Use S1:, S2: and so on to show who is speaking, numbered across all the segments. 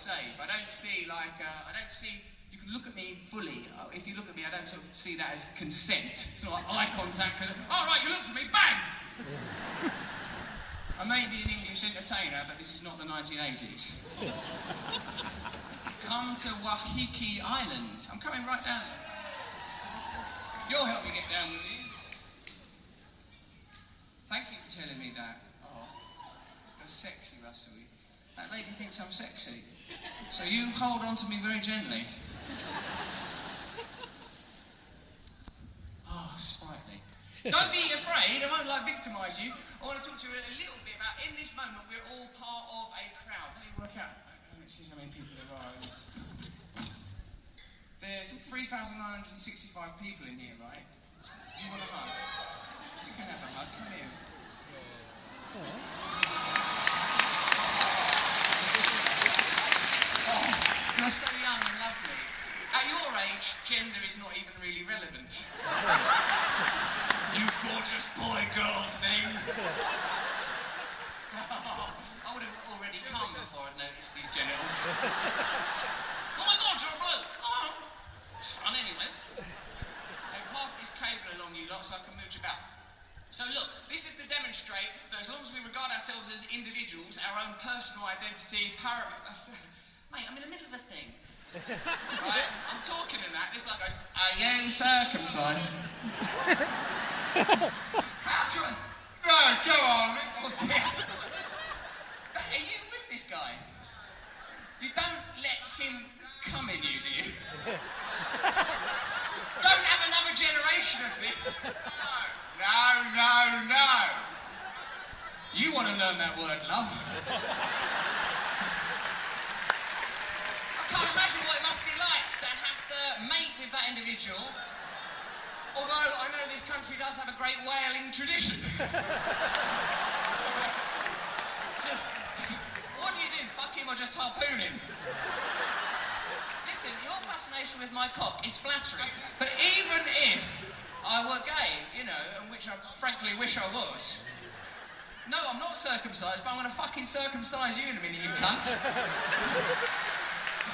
S1: safe. I don't see you can look at me fully. If you look at me, I don't sort of see that as consent. It's not like eye contact. All right, you looked at me, bang! I may be an English entertainer, but this is not the 1980s. Come to Waiheke Island. I'm coming right down there. You'll help me get down, will you? Thank you for telling me that. Oh, you're sexy, Russell. That lady thinks I'm sexy. So you hold on to me very gently. Oh, sprightly. Don't be afraid, I won't victimise you. I want to talk to you a little bit about, in this moment, we're all part of a crowd. How do you work out? Let's see how many people there are. There's 3,965 people in here, right? Do you want a hug? You can have a hug, come here. Oh, you're so young and lovely. At your age, gender is not even really relevant. You gorgeous boy-girl thing. I would have already come before I'd noticed these genitals. Oh my God, you're a bloke. Oh, it's fun anyway. They pass this cable along you lot so I can move you about. So look, this is to demonstrate that as long as we regard ourselves as individuals, our own personal identity, Mate, I'm in the middle of a thing. Right? I'm talking in that. This bloke goes, are you circumcised? How do I... No, go on. Oh dear. Are you with this guy? You don't let him come in you, do you? Don't have another generation of me. No. You want to learn that word, love? I can't imagine what it must be like to have to mate with that individual. Although I know this country does have a great whaling tradition. What do you do? Fuck him or just harpoon him? Listen, your fascination with my cock is flattering. But even if I were gay, you know, and which I frankly wish I was. No, I'm not circumcised, but I'm gonna fucking circumcise you in a minute, you cunt.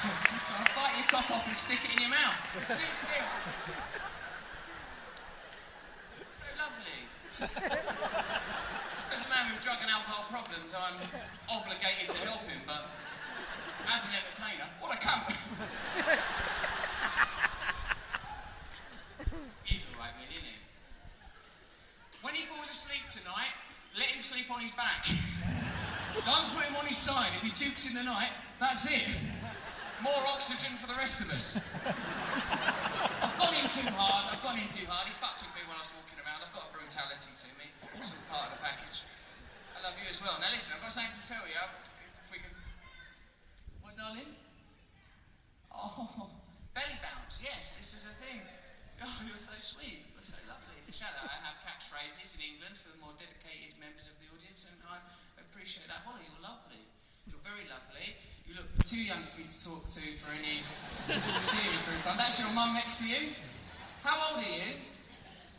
S1: I'll bite your cock off and stick it in your mouth. Sit still. So lovely. As a man with drug and alcohol problems, I'm obligated to help him, but as an entertainer, what a cunt. He's alright, really, isn't he? When he falls asleep tonight, let him sleep on his back. Don't put him on his side. If he pukes in the night, that's it. More oxygen for the rest of us. I've gone in too hard. He fucked with me when I was walking around. I've got a brutality to me. It's all part of the package. I love you as well. Now listen, I've got something to tell you. If we can... What, darling? Oh, belly bounce. Yes, this is a thing. Oh, you're so sweet. You're so lovely. To shout out, I have catchphrases in England for the more dedicated members of the audience, and I appreciate that. Holly, you're lovely. You're very lovely. You look too young for me to talk to for any serious period of time. That's your mum next to you? How old are you?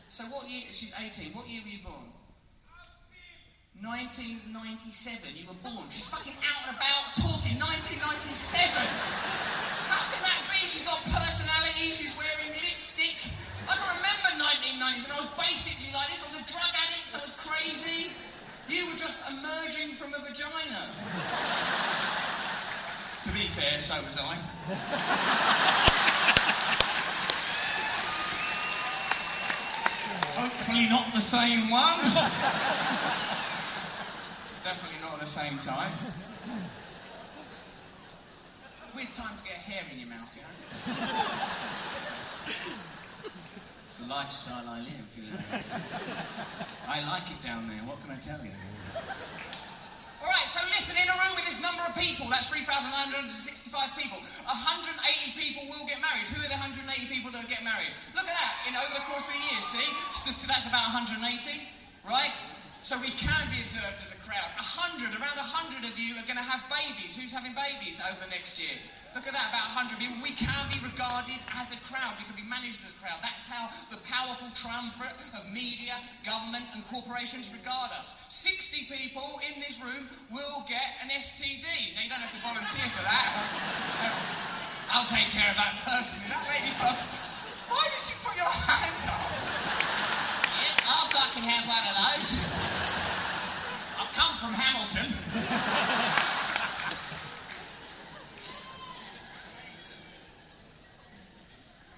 S1: So what year? She's 18. What year were you born? 1997. You were born. She's fucking out and about talking. 1997. How can that be? She's got personality. She's wearing lipstick. I can remember 1990s and I was basically like this. I was a drug addict. I was crazy. You were just emerging from a vagina. To be fair, so was I. Hopefully not the same one. Definitely not at the same time. Weird time to get hair in your mouth, you know? It's the lifestyle I live, you know? I like it down there, what can I tell you? Alright, so listen, in a room with this number of people, that's 3,965 people, 180 people will get married. Who are the 180 people that will get married? Look at that, over the course of the year, see? That's about 180, right? So we can be observed as a crowd. Around 100 of you are going to have babies. Who's having babies over the next year? Look at that, about 100 people. We can be regarded as a crowd. We can be managed as a crowd. That's how the powerful triumvirate of media, government and corporations regard us. 60 people in this room will get an STD. Now, you don't have to volunteer for that. I'll take care of that personally. That lady, why did you put your hand up? Yeah, I'll fucking have one of those. I've come from Hamilton.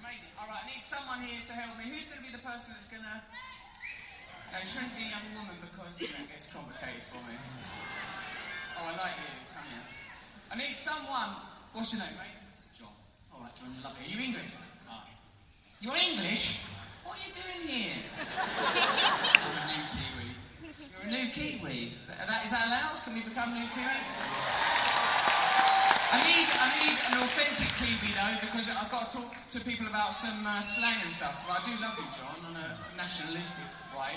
S1: Amazing. All right, I need someone here to help me. Who's going to be the person that's going to... No, it shouldn't be a young woman because it gets complicated for me. Oh, I like you. Come here. I need someone... What's your name, mate? John. All right, John, lovely. Are you English? You're English? What are you doing here?
S2: I'm a new Kiwi.
S1: You're a new Kiwi. Is that allowed? Can we become new Kiwis? I need an authentic Kiwi though, because I've got to talk to people about some slang and stuff. But I do love you, John, on a nationalistic way.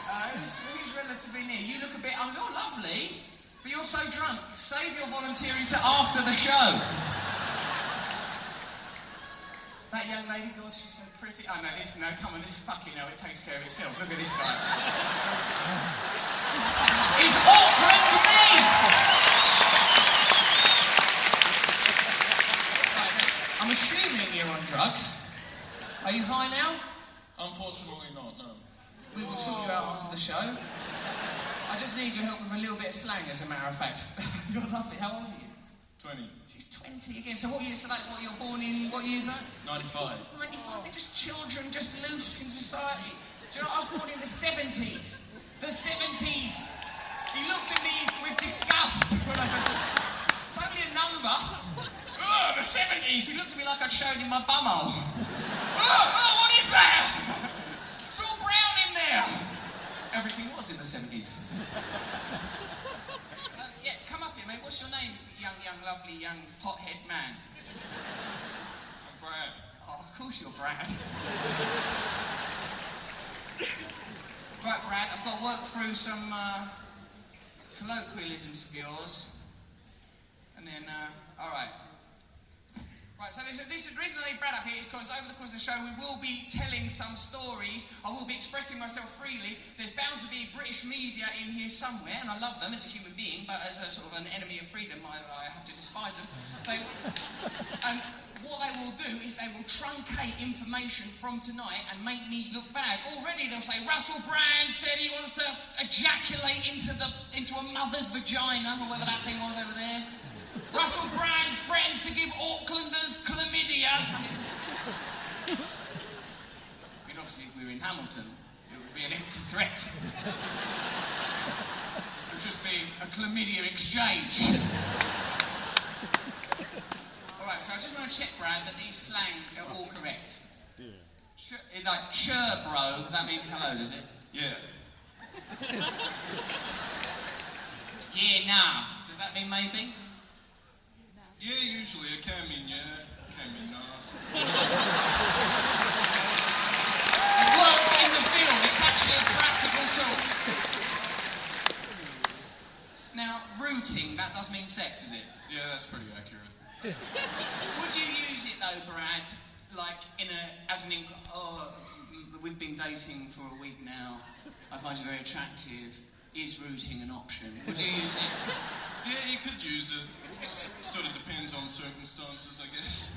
S1: Who's relatively near? You look a bit... Oh, you're lovely, but you're so drunk. Save your volunteering to after the show. That young lady, God, she's so pretty. Oh, no, come on, this is fucking hell, it takes care of itself. Look at this guy. He's Auckland to me! Right, I'm assuming you're on drugs. Are you high now?
S2: Unfortunately not, no.
S1: We will sort you out after the show. I just need your help with a little bit of slang, as a matter of fact. You're lovely. How old are you?
S2: 20.
S1: She's 20 again. So what year? So that's what you're born in. What year is that?
S2: 95.
S1: 95. They're just children, just loose in society. Do you know? I was born in the 70s. The 70s. He looked at me with disgust when I said, "It's only a number." Oh, the 70s. He looked at me like I'd shown him my bumhole. Oh, what is that? It's all brown in there. Everything was in the 70s. Yeah, come up here, mate. What's your name, young, lovely, young, pothead man?
S2: I'm Brad.
S1: Oh, of course you're Brad. Right, Brad, I've got to work through some colloquialisms of yours. And then, all right. Right, so the reason I need Brad up here is because over the course of the show we will be telling some stories. I will be expressing myself freely. There's bound to be British media in here somewhere, and I love them as a human being, but as a sort of an enemy of freedom, I have to despise them. And what they will do is they will truncate information from tonight and make me look bad. Already they'll say, Russell Brand said he wants to ejaculate into a mother's vagina, or whatever that thing was over there. Russell Brand threatens to give Aucklanders chlamydia. I mean, obviously, if we were in Hamilton, it would be an empty threat. It would just be a chlamydia exchange. All right, so I just want to check, Brad, that these slang are all correct. Yeah. Like, chur, bro, that means hello, does it?
S2: Yeah.
S1: Yeah, nah. Does that mean maybe?
S2: Yeah, usually. It can mean yeah, it can mean no.
S1: It works in the field. It's actually a practical tool. Now, rooting, that does mean sex, is it?
S2: Yeah, that's pretty accurate.
S1: Would you use it though, Brad, like we've been dating for a week now, I find you very attractive, is rooting an option? Would you use it?
S2: Yeah, you could use it. Sort of depends on circumstances, I guess.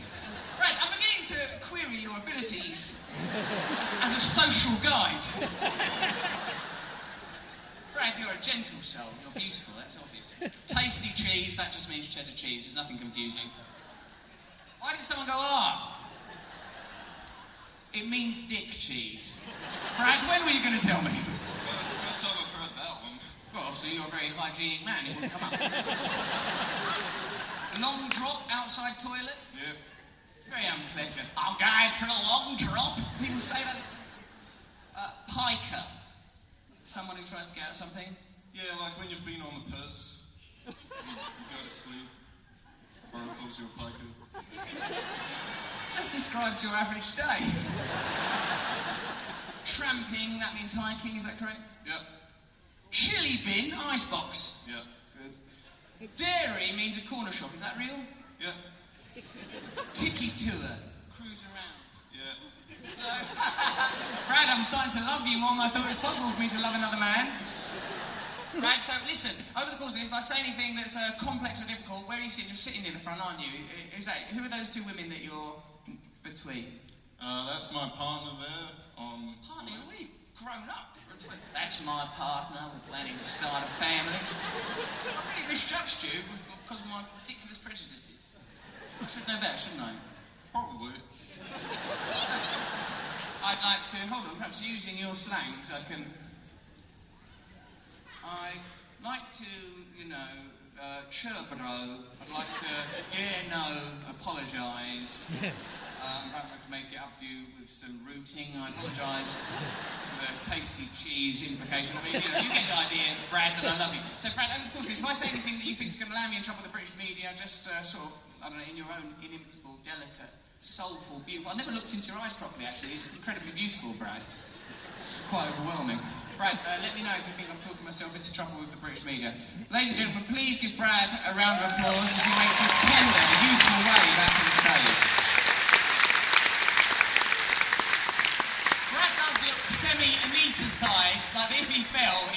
S1: Brad, I'm beginning to query your abilities as a social guide. Brad, you're a gentle soul. You're beautiful, that's obvious. Tasty cheese, that just means cheddar cheese. There's nothing confusing. Why did someone go, ah? It means dick cheese. Brad, when were you going to tell me?
S2: Well, that's the first time I've heard that one.
S1: Well, obviously you're a very hygienic man. It wouldn't come up. Long drop outside toilet?
S2: Yep.
S1: It's very unpleasant. I'm going for a long drop. People say that. Piker. Someone who tries to get out something.
S2: Yeah, like when you've been on the piss, you go to sleep, or calls you a piker.
S1: Just described your average day. Tramping, that means hiking, is that correct?
S2: Yep.
S1: Chili bin, icebox.
S2: Yep.
S1: Good. Dairy means a corner shop, is that real?
S2: Yep.
S1: Tiki tour, cruise around.
S2: Yeah.
S1: So, Brad, I'm starting to love you more than I thought it was possible for me to love another man. Brad, so listen, over the course of this, if I say anything that's complex or difficult, where are you sitting? You're sitting in the front, aren't you? Who are those two women that you're between?
S2: That's my partner there.
S1: Partner, you're really grown up. That's my partner. We're planning to start a family. I really misjudged you because of my ridiculous prejudices. I should know better, shouldn't I?
S2: Probably.
S1: I'd like to, hold on, perhaps using your slangs, I'd like to, chirpero. I'd like to, apologise. Perhaps I could make it up for you with some rooting. I apologise for the tasty cheese implication. I mean, you get the idea, Brad, that I love you. So, Brad, of course, if I say anything that you think is going to land me in trouble with the British media, just sort of, I don't know, in your own inimitable, delicate, soulful, beautiful. I've never looked into your eyes properly, actually. It's incredibly beautiful, Brad. It's quite overwhelming. Brad, let me know if you think I'm talking myself into trouble with the British media. Ladies and gentlemen, please give Brad a round of applause as he makes his tender, youthful way back to the stage. Brad does look semi-anaesthetised, like if he fell,